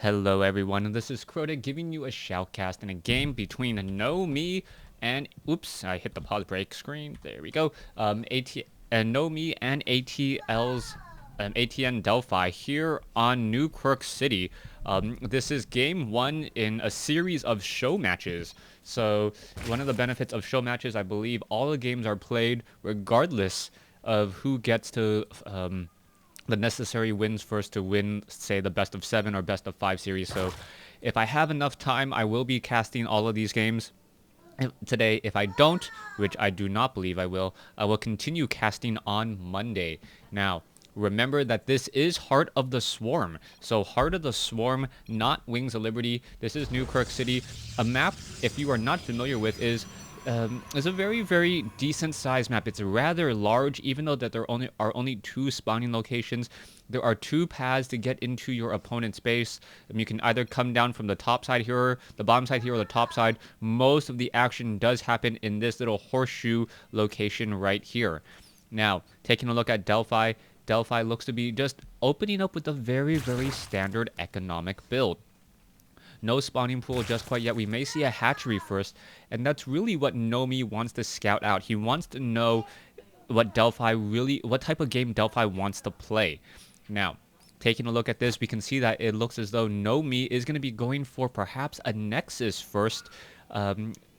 Hello everyone, and this is Crota giving you a shoutcast in a game between KnowMe and oops, I hit the pause break screen. There we go. KnowMe and ATL's aTnDelphi here on New Quirk City. This is game one in a series of show matches. So one of the benefits of show matches, I believe, all the games are played regardless of who gets to the necessary wins first to win, say, the best of 7 or best of 5 series. So if I have enough time, I will be casting all of these games today. If I don't, which I do not believe I will continue casting on Monday. Now, remember that this is Heart of the Swarm. So Heart of the Swarm, not Wings of Liberty. This is New Quirk City. A map, if you are not familiar with, is a very, very decent sized map. It's rather large, even though that there are only 2 spawning locations. There are 2 paths to get into your opponent's base. You can either come down from the top side here, the bottom side here, or the top side. Most of the action does happen in this little horseshoe location right here. Now, taking a look at Delphi, Delphi looks to be just opening up with a very, very standard economic build. No spawning pool just quite yet. We may see a hatchery first, and that's really what KnowMe wants to scout out. He wants to know what type of game Delphi wants to play. Now, taking a look at this, we can see that it looks as though KnowMe is going to be going for perhaps a Nexus first.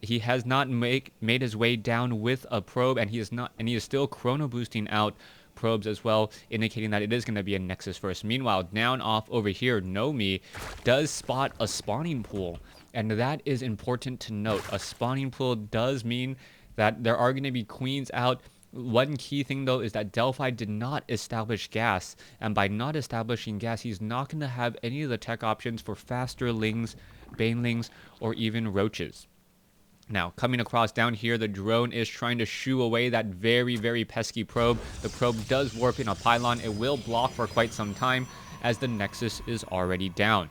He has not made his way down with a probe, and he is still chrono boosting out probes as well, indicating that it is going to be a Nexus first. Meanwhile, down off over here, KnowMe does spot a spawning pool, and that is important to note. A spawning pool does mean that there are going to be queens out. One key thing, though, is that Delphi did not establish gas, and by not establishing gas, he's not going to have any of the tech options for faster lings, banelings, or even roaches. Now, coming across down here, the drone is trying to shoo away that very, very pesky probe. The probe does warp in a pylon. It will block for quite some time as the Nexus is already down.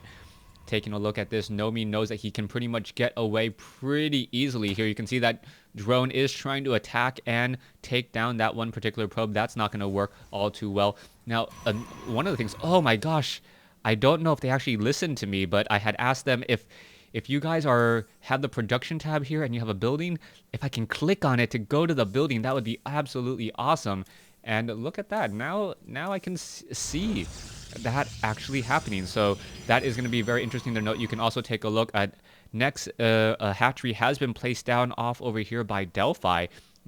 Taking a look at this, KnowMe knows that he can pretty much get away pretty easily here. You can see that drone is trying to attack and take down that one particular probe. That's not going to work all too well. Now, one of the things, oh my gosh, I don't know if they actually listened to me, but I had asked them if you guys have the production tab here and you have a building, if I can click on it to go to the building, that would be absolutely awesome. And look at that. Now I can see that actually happening. So that is going to be very interesting to note. You can also take a look at next. A hatchery has been placed down off over here by Delphi.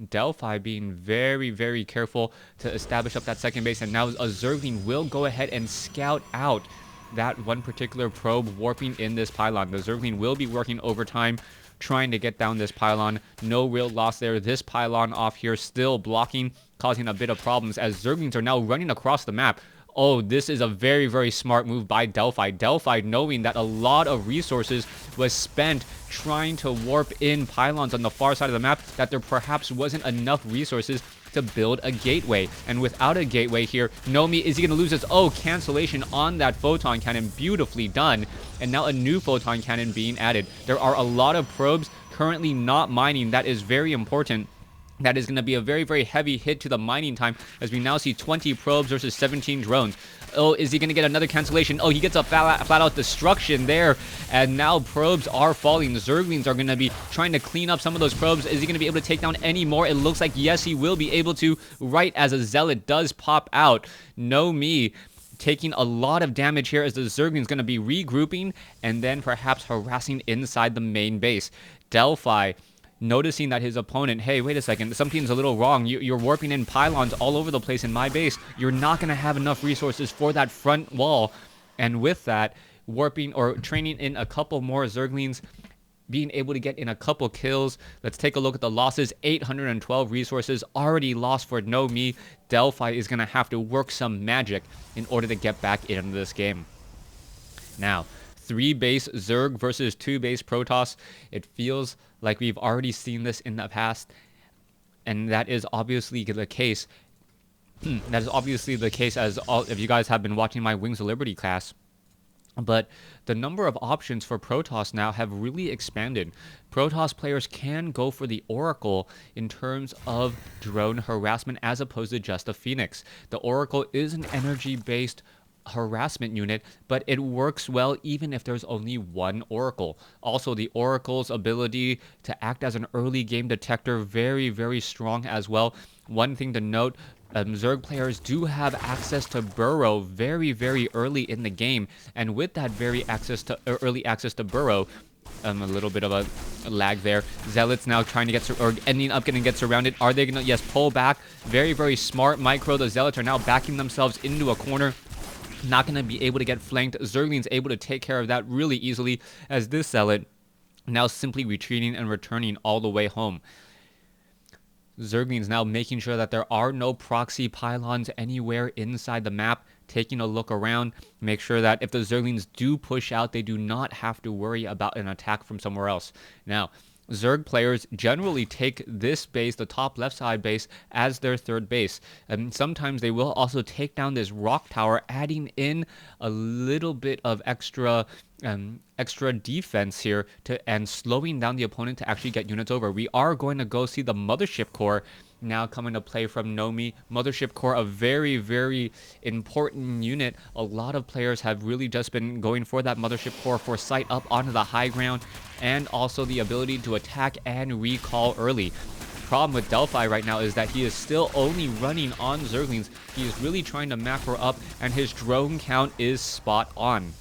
Delphi being very, very careful to establish up that second base. And now a Zergling will go ahead and scout out that one particular probe warping in this pylon. The Zergling will be working overtime trying to get down this pylon. No real loss there. This pylon off here still blocking, causing a bit of problems as Zerglings are now running across the map. Oh, this is a very, very smart move by Delphi. Delphi knowing that a lot of resources was spent trying to warp in pylons on the far side of the map, that there perhaps wasn't enough resources to build a gateway. And without a gateway here, KnowMe, is he going to lose this? Oh, cancellation on that photon cannon. Beautifully done. And now a new photon cannon being added. There are a lot of probes currently not mining. That is very important. That is going to be a very, very heavy hit to the mining time as we now see 20 probes versus 17 drones. Oh, is he going to get another cancellation? Oh, he gets a flat-out destruction there. And now probes are falling. The Zerglings are going to be trying to clean up some of those probes. Is he going to be able to take down any more? It looks like, yes, he will be able to, right as a Zealot does pop out. KnowMe taking a lot of damage here as the Zerglings going to be regrouping and then perhaps harassing inside the main base. Delphi noticing that his opponent, hey, wait a second, something's a little wrong. You're warping in pylons all over the place in my base. You're not going to have enough resources for that front wall. And with that, warping or training in a couple more Zerglings, being able to get in a couple kills. Let's take a look at the losses. 812 resources already lost for KnowMe. Delphi is going to have to work some magic in order to get back into this game. Now, 3 base Zerg versus 2 base Protoss. It feels like we've already seen this in the past, and that is obviously the case. That is obviously the case as all, if you guys have been watching my Wings of Liberty class. But the number of options for Protoss now have really expanded. Protoss players can go for the Oracle in terms of drone harassment as opposed to just a Phoenix. The Oracle is an energy-based harassment unit, but it works well even if there's only one Oracle. Also, the Oracle's ability to act as an early game detector, very, very strong as well. One thing to note, Zerg players do have access to Burrow very, very early in the game, and with that early access to Burrow, a little bit of a lag there. Zealots now trying to get, or ending up getting surrounded. Are they gonna, yes, pull back? Very, very smart micro. The Zealots are now backing themselves into a corner. Not gonna be able to get flanked. Zergling's able to take care of that really easily, as this Zealot now simply retreating and returning all the way home. Zergling's now making sure that there are no proxy pylons anywhere inside the map, taking a look around, make sure that if the Zerglings do push out, they do not have to worry about an attack from somewhere else. Now, Zerg players generally take this base, the top left side base, as their third base. And sometimes they will also take down this rock tower, adding in a little bit of extra defense here and slowing down the opponent to actually get units over. We are going to go see the Mothership Core now coming to play from KnowMe. Mothership Core, a very, very important unit. A lot of players have really just been going for that Mothership Core for sight up onto the high ground, and also the ability to attack and recall early. Problem with Delphi right now is that he is still only running on Zerglings. He is really trying to macro up, and his drone count is spot on.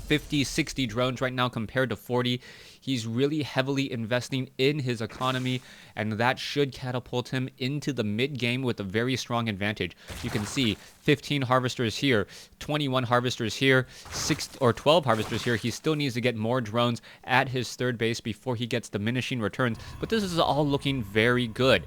50, 60 drones right now compared to 40. He's really heavily investing in his economy, and that should catapult him into the mid-game with a very strong advantage. You can see 15 harvesters here, 21 harvesters here, 6 or 12 harvesters here. He still needs to get more drones at his third base before he gets diminishing returns, but this is all looking very good.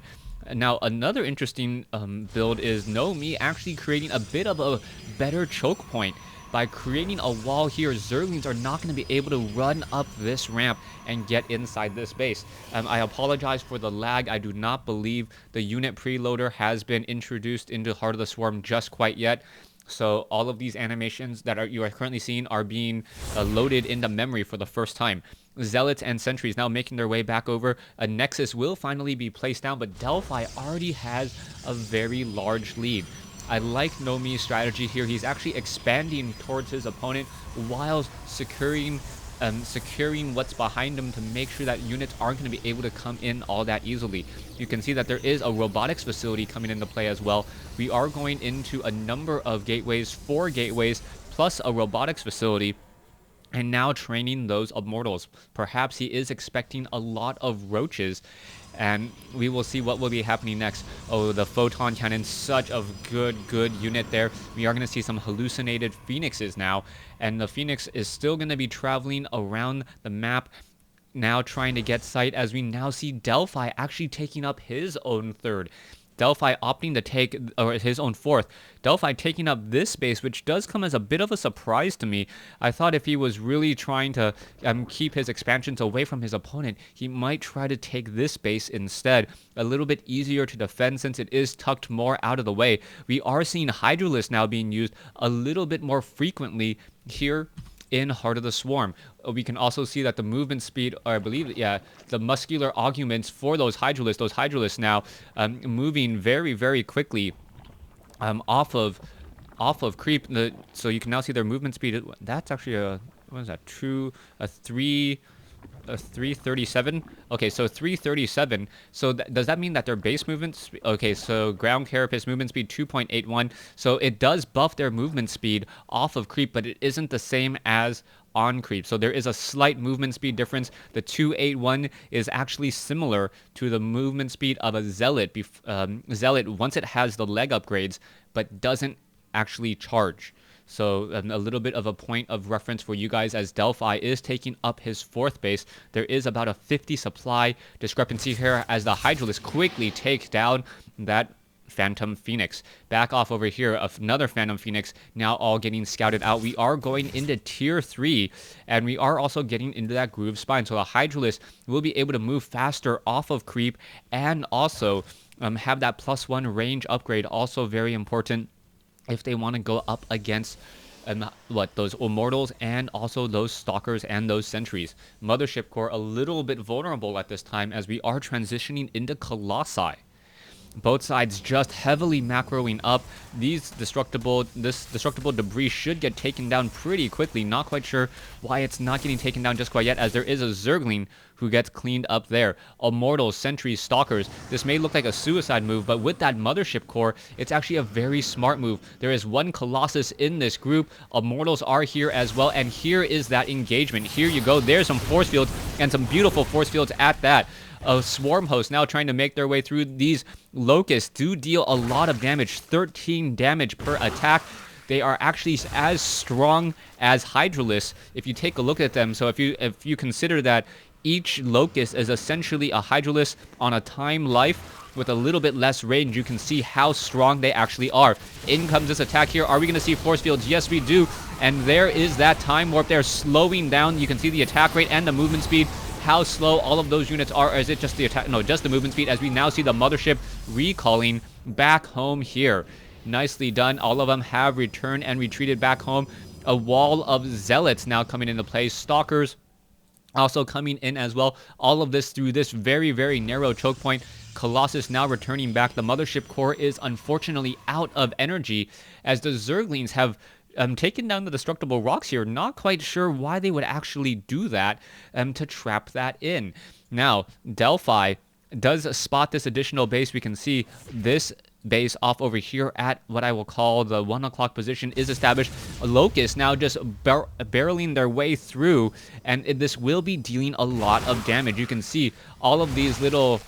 Now, another interesting build is KnowMe actually creating a bit of a better choke point. By creating a wall here, Zerglings are not going to be able to run up this ramp and get inside this base. I apologize for the lag. I do not believe the unit preloader has been introduced into Heart of the Swarm just quite yet. So all of these animations that you are currently seeing are being loaded into memory for the first time. Zealots and Sentries now making their way back over. A Nexus will finally be placed down, but Delphi already has a very large lead. I like KnowMe's strategy here. He's actually expanding towards his opponent while securing what's behind him to make sure that units aren't going to be able to come in all that easily. You can see that there is a robotics facility coming into play as well. We are going into a number of gateways, 4 gateways, plus a robotics facility, and now training those immortals. Perhaps he is expecting a lot of roaches, and we will see what will be happening next. Oh, the photon cannon, such a good unit there. We are going to see some hallucinated phoenixes now, and the phoenix is still going to be traveling around the map, now trying to get sight, as we now see Delphi actually taking up his own third. Delphi opting to take, or his own fourth. Delphi taking up this space, which does come as a bit of a surprise to me. I thought if he was really trying to keep his expansions away from his opponent, he might try to take this space instead. A little bit easier to defend since it is tucked more out of the way. We are seeing Hydralisk now being used a little bit more frequently here in Heart of the Swarm. We can also see that the movement speed, or I believe, yeah, the muscular augments for those Hydralisks now moving very, very quickly off of creep. So you can now see their movement speed. That's actually a, what is that, a 337. Okay, so 337. So does that mean that their base movement okay, so ground carapace movement speed 2.81. So it does buff their movement speed off of creep, but it isn't the same as on creep. So there is a slight movement speed difference. The 281 is actually similar to the movement speed of a Zealot. Zealot, once it has the leg upgrades, but doesn't actually charge. So a little bit of a point of reference for you guys, as Delphi is taking up his fourth base. There is about a 50 supply discrepancy here as the Hydralisk quickly takes down that Phantom Phoenix. Back off over here, another Phantom Phoenix, now all getting scouted out. We are going into tier 3, and we are also getting into that groove spine. So the Hydralisk will be able to move faster off of creep, and also have that +1 range upgrade, also very important if they want to go up against those immortals and also those stalkers and those sentries. Mothership Core a little bit vulnerable at this time, as we are transitioning into Colossi. Both sides just heavily macroing up. This destructible debris should get taken down pretty quickly. Not quite sure why it's not getting taken down just quite yet, as there is a Zergling who gets cleaned up there. Immortals, Sentries, Stalkers. This may look like a suicide move, but with that Mothership Core, it's actually a very smart move. There is one Colossus in this group. Immortals are here as well, and here is that engagement. Here you go. There's some force fields, and some beautiful force fields at that. A Swarm Host now trying to make their way through. These Locusts do deal a lot of damage, 13 damage per attack. They are actually as strong as Hydralisks if you take a look at them. So if you consider that each Locust is essentially a Hydralisk on a time life with a little bit less range, you can see how strong they actually are. In comes this attack here. Are we going to see force fields? Yes, we do. And there is that time warp there slowing down. You can see the attack rate and the movement speed. How slow all of those units are, or is it just the attack? No, just the movement speed, as we now see the Mothership recalling back home here. Nicely done. All of them have returned and retreated back home. A wall of Zealots now coming into play. Stalkers also coming in as well. All of this through this very, very narrow choke point. Colossus now returning back. The Mothership Core is unfortunately out of energy, as the Zerglings have taken down the destructible rocks here. Not quite sure why they would actually do that to trap that in. Now, Delphi does spot this additional base. We can see this base off over here at what I will call the 1 o'clock position is established. A Locust now just barreling their way through, and this will be dealing a lot of damage. You can see all of these little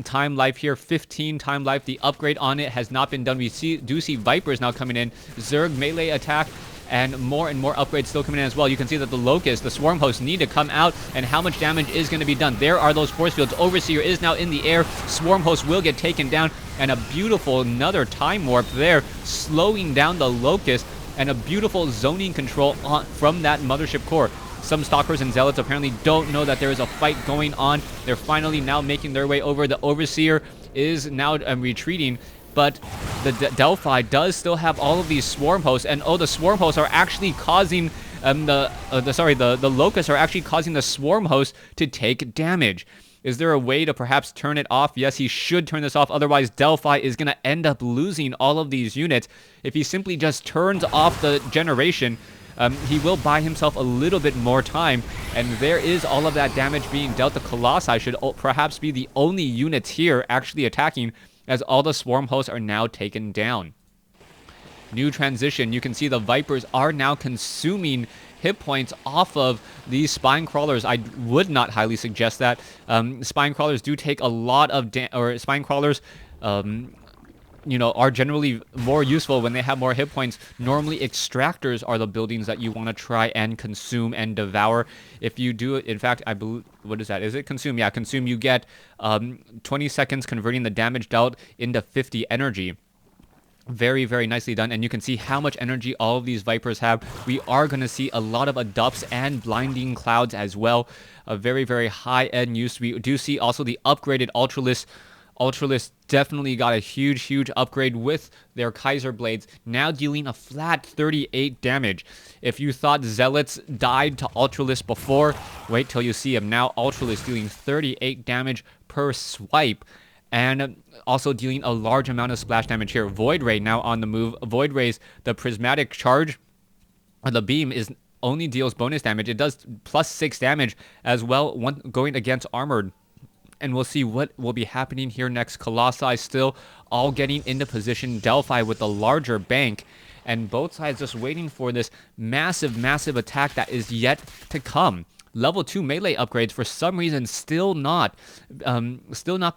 time life here, 15 time life. The upgrade on it has not been done. We do see Vipers now coming in. Zerg melee attack, and more upgrades still coming in as well. You can see that the Locust, the Swarm Hosts, need to come out, and how much damage is going to be done. There are those force fields. Overseer is now in the air. Swarm Host will get taken down, and a beautiful another time warp there, slowing down the Locust, and a beautiful zoning control from that Mothership Core. Some Stalkers and Zealots apparently don't know that there is a fight going on. They're finally now making their way over. The Overseer is now retreating, but the Delphi does still have all of these Swarm Hosts, and the Swarm Hosts are actually causing the Locusts are actually causing the Swarm Hosts to take damage. Is there a way to perhaps turn it off? Yes, he should turn this off. Otherwise, Delphi is going to end up losing all of these units. If he simply just turns off the generation, he will buy himself a little bit more time. And there is all of that damage being dealt. The Colossi should perhaps be the only units here actually attacking, as all the Swarm Hosts are now taken down. New transition. You can see the Vipers are now consuming hit points off of these Spine Crawlers. I would not highly suggest that. Spine Crawlers do take a lot of Spine Crawlers are generally more useful when they have more hit points. Normally, Extractors are the buildings that you want to try and consume and devour. If you do it, in fact, I believe, what is that? Is it Consume? Yeah, Consume. You get 20 seconds converting the damage dealt into 50 energy. Very, very nicely done, and you can see how much energy all of these Vipers have. We are going to see a lot of Adupts and Blinding Clouds as well. A very, very high-end use. We do see also the upgraded Ultralisk. Ultralisk definitely got a huge upgrade with their Kaiser Blades, now dealing a flat 38 damage. If you thought Zealots died to Ultralisk before, wait till you see him. Now Ultralisk dealing 38 damage per swipe, and also dealing a large amount of splash damage here. Void Ray now on the move. Void Ray's the prismatic charge, the beam is only deals bonus damage. It does plus 6 damage as well when going against armored. And we'll see what will be happening here next. Colossi still all getting into position. Delphi with the larger bank, and both sides just waiting for this massive attack that is yet to come. Level 2 melee upgrades for some reason still not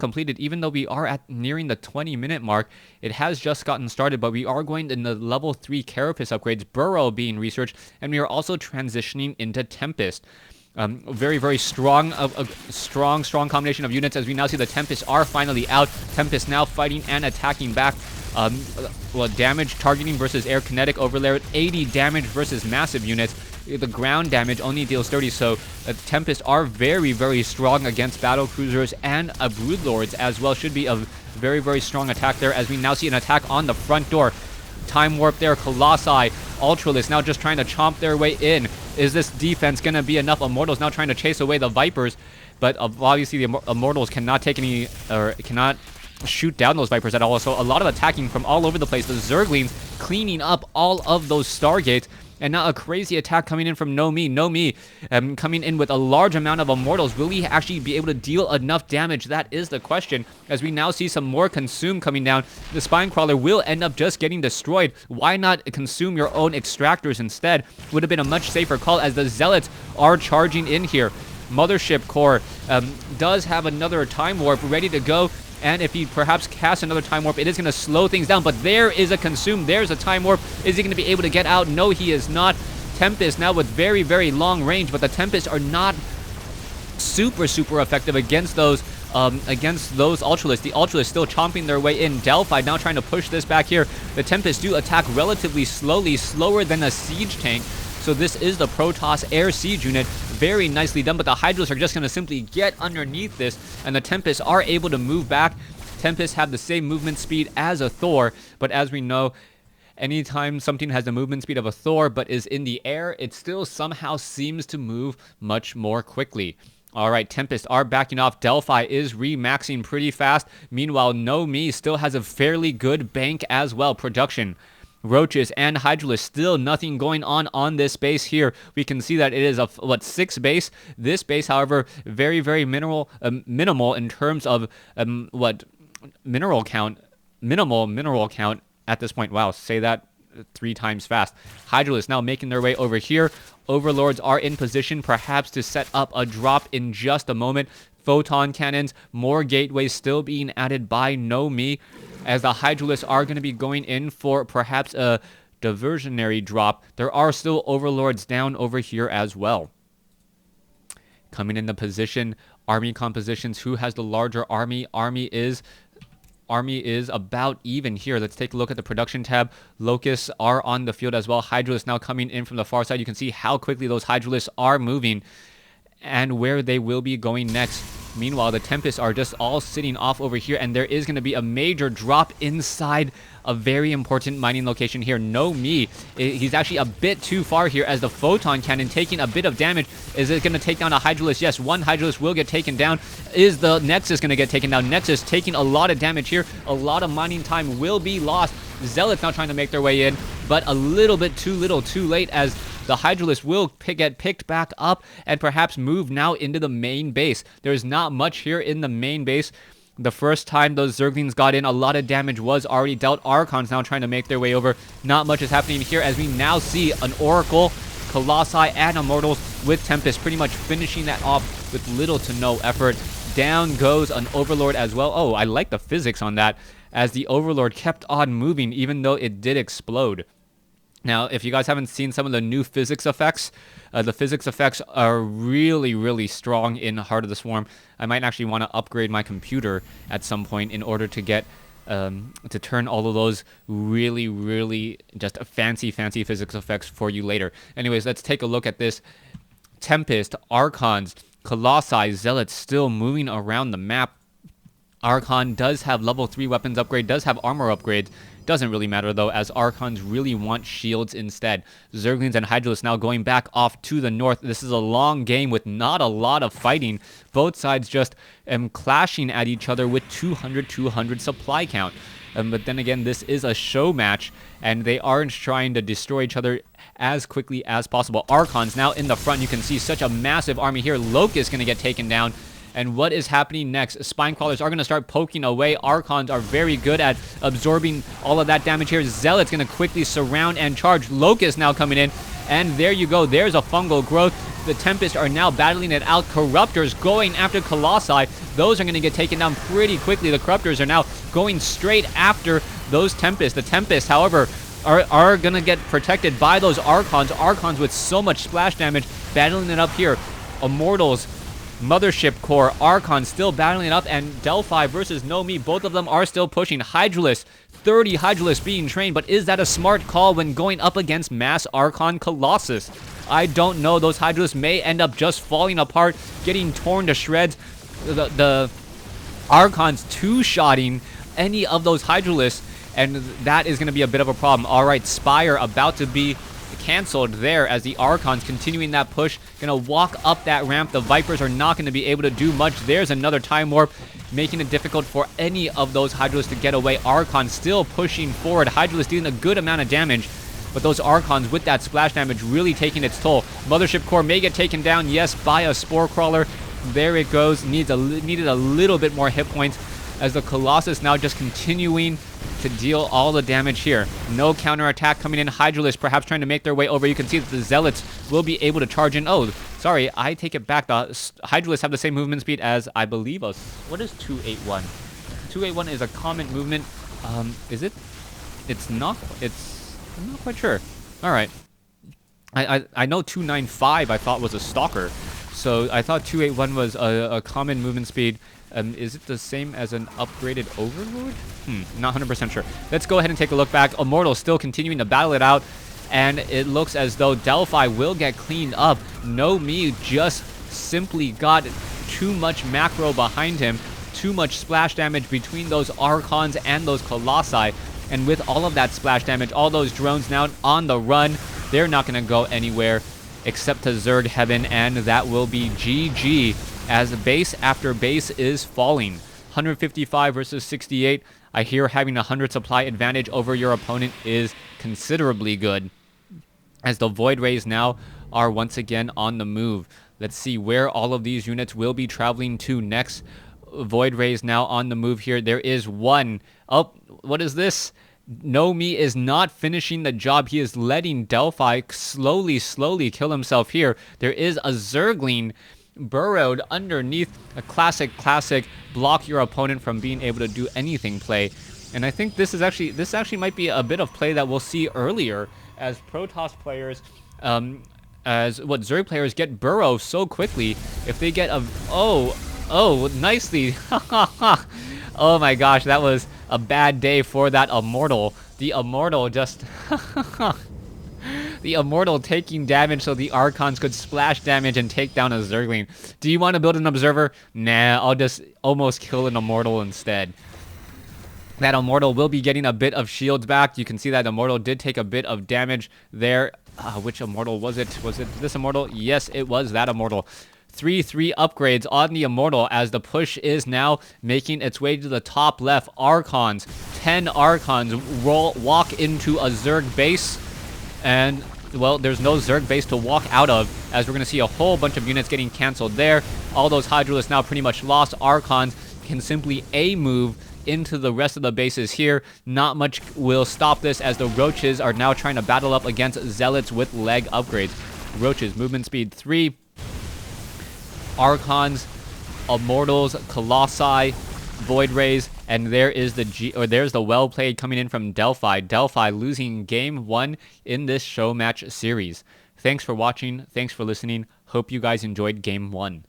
completed, even though we are nearing the 20-minute mark. It has just gotten started, but we are going in the level 3 Carapace upgrades, Burrow being researched, and we are also transitioning into Tempest. Very strong, strong combination of units, as we now see the Tempests are finally out. Tempest now fighting and attacking back. Damage targeting versus air kinetic overlay, 80 damage versus massive units. The ground damage only deals 30, so Tempests are very strong against battle cruisers and broodlords as well. Should be a very strong attack there, as we now see an attack on the front door. Time warp there. Colossi, Ultralisk now just trying to chomp their way in. Is this defense going to be enough? Immortals now trying to chase away the Vipers, but obviously the Immortals cannot take any, or cannot shoot down those Vipers at all. So a lot of attacking from all over the place. The Zerglings cleaning up all of those Stargates. And now a crazy attack coming in from KnowMe. KnowMe coming in with a large amount of Immortals. Will he actually be able to deal enough damage? That is the question. As we now see some more Consume coming down, the Spinecrawler will end up just getting destroyed. Why not consume your own Extractors instead? Would have been a much safer call, as the Zealots are charging in here. Mothership Core does have another Time Warp ready to go. And if he perhaps casts another Time Warp, it is going to slow things down. But there is a Consume. There's a Time Warp. Is he going to be able to get out? No, he is not. Tempest now with very, very long range. But the Tempests are not super effective against those Ultralisks. The Ultralisks still chomping their way in. Delphi now trying to push this back here. The Tempests do attack relatively slowly, slower than a siege tank. So this is the Protoss air siege unit. Very nicely done, but the Hydralisks are just going to simply get underneath this, and the Tempests are able to move back. Tempests have the same movement speed as a Thor, but as we know, anytime something has the movement speed of a Thor but is in the air, it still somehow seems to move much more quickly. Alright, Tempests are backing off. Delphi is remaxing pretty fast. Meanwhile, KnowMe still has a fairly good bank as well. Production. Roaches and Hydralisks, still nothing going on this base here. We can see that it is a 6 base. This base, however, very minimal in terms of mineral count. Minimal mineral count at this point. Wow, say that 3 times fast. Hydralisks now making their way over here. Overlords are in position perhaps to set up a drop in just a moment. Photon cannons, more gateways still being added by KnowMe, as the Hydralisks are going to be going in for perhaps a diversionary drop. There are still Overlords down over here as well. Coming into position, army compositions. Who has the larger army? Army is about even here. Let's take a look at the production tab. Locusts are on the field as well. Hydralisks now coming in from the far side. You can see how quickly those Hydralisks are moving and where they will be going next. Meanwhile, the Tempests are just all sitting off over here, and there is going to be a major drop inside a very important mining location here. KnowMe, he's actually a bit too far here, as the Photon Cannon taking a bit of damage. Is it going to take down a Hydralisk? Yes, one Hydralisk will get taken down. Is the Nexus going to get taken down? Nexus taking a lot of damage here. A lot of mining time will be lost. Zealots now trying to make their way in, but a little bit too little too late, as the Hydralisk will get picked back up and perhaps move now into the main base. There's not much here in the main base. The first time those Zerglings got in, a lot of damage was already dealt. Archons now trying to make their way over. Not much is happening here, as we now see an Oracle, Colossi, and Immortals with Tempest pretty much finishing that off with little to no effort. Down goes an Overlord as well. Oh, I like the physics on that, as the Overlord kept on moving even though it did explode. Now, if you guys haven't seen some of the new physics effects, the physics effects are really strong in Heart of the Swarm. I might actually want to upgrade my computer at some point in order to get to turn all of those really just fancy physics effects for you later. Anyways, let's take a look at this. Tempest, Archons, Colossi, Zealots still moving around the map. Archon does have level 3 weapons upgrade, does have armor upgrades. Doesn't really matter though, as Archons really want shields instead. Zerglings and Hydralisks now going back off to the north. This is a long game with not a lot of fighting. Both sides just clashing at each other with 200 supply count. But then again, this is a show match, and they aren't trying to destroy each other as quickly as possible. Archons now in the front. You can see such a massive army here. Locust going to get taken down. And what is happening next? Spinecrawlers are going to start poking away. Archons are very good at absorbing all of that damage here. Zealot's going to quickly surround and charge. Locust now coming in. And there you go. There's a fungal growth. The Tempests are now battling it out. Corruptors going after Colossi. Those are going to get taken down pretty quickly. The Corruptors are now going straight after those Tempests. The Tempests, however, are going to get protected by those Archons. Archons with so much splash damage, battling it up here. Immortals, Mothership Core, Archon still battling it up, and Delphi versus KnowMe, both of them are still pushing. Hydralisk, 30 Hydralisk being trained, but is that a smart call when going up against Mass Archon Colossus? I don't know. Those Hydralisks may end up just falling apart, getting torn to shreds. The Archons two-shotting any of those Hydralisks, and that is going to be a bit of a problem. All right, Spire about to be canceled there, as the Archons continuing that push, gonna walk up that ramp. The Vipers are not going to be able to do much. There's another Time Warp. making it difficult for any of those Hydralisks to get away. Archon still pushing forward. Hydralisk dealing a good amount of damage, but those Archons with that splash damage really taking its toll. Mothership Core may get taken down, yes, by a Spore Crawler. There it goes. Needed a little bit more hit points, as the Colossus now just continuing to deal all the damage here. No counterattack coming in. Hydralisk perhaps trying to make their way over. You can see that the Zealots will be able to charge in. Oh, sorry, I take it back. The Hydralisks have the same movement speed as, I believe, what is 281? 281 is a common movement. Is it? It's not. I'm not quite sure. All right. I know 295 I thought was a Stalker. So I thought 281 was a common movement speed. Is it the same as an upgraded Overlord? Not 100% sure. Let's go ahead and take a look back. Immortal still continuing to battle it out, and it looks as though Delphi will get cleaned up. KnowMe just simply got too much macro behind him, too much splash damage between those Archons and those Colossi, and with all of that splash damage, all those drones now on the run, they're not going to go anywhere except to Zerg Heaven, and that will be GG, as base after base is falling. 155 versus 68. I hear having a 100 supply advantage over your opponent is considerably good, as the Void Rays now are once again on the move. Let's see where all of these units will be traveling to next. Void Rays now on the move here. There is one. Oh, what is this? KnowMe is not finishing the job. He is letting Delphi slowly kill himself here. There is a Zergling burrowed underneath a classic block your opponent from being able to do anything play. And I think this actually might be a bit of play that we'll see earlier, as Protoss players, Zerg players get burrow so quickly. If they get a nicely oh my gosh, that was a bad day for that Immortal. The Immortal just the Immortal taking damage so the Archons could splash damage and take down a Zergling. Do you want to build an Observer? Nah, I'll just almost kill an Immortal instead. That Immortal will be getting a bit of shields back. You can see that Immortal did take a bit of damage there. Which Immortal was it? Was it this Immortal? Yes, it was that Immortal. 3-3 upgrades on the Immortal, as the push is now making its way to the top left. Archons, 10 Archons walk into a Zerg base, and well, there's no Zerg base to walk out of, as we're going to see a whole bunch of units getting canceled there. All those Hydralisks now pretty much lost. Archons can simply move into the rest of the bases here. Not much will stop this, as the Roaches are now trying to battle up against Zealots with leg upgrades. Roaches, movement speed 3. Archons, Immortals, Colossi, Void Rays, and there is there's the well played coming in from Delphi. Delphi losing game 1 in this show match series. Thanks for watching. Thanks for listening. Hope you guys enjoyed game 1.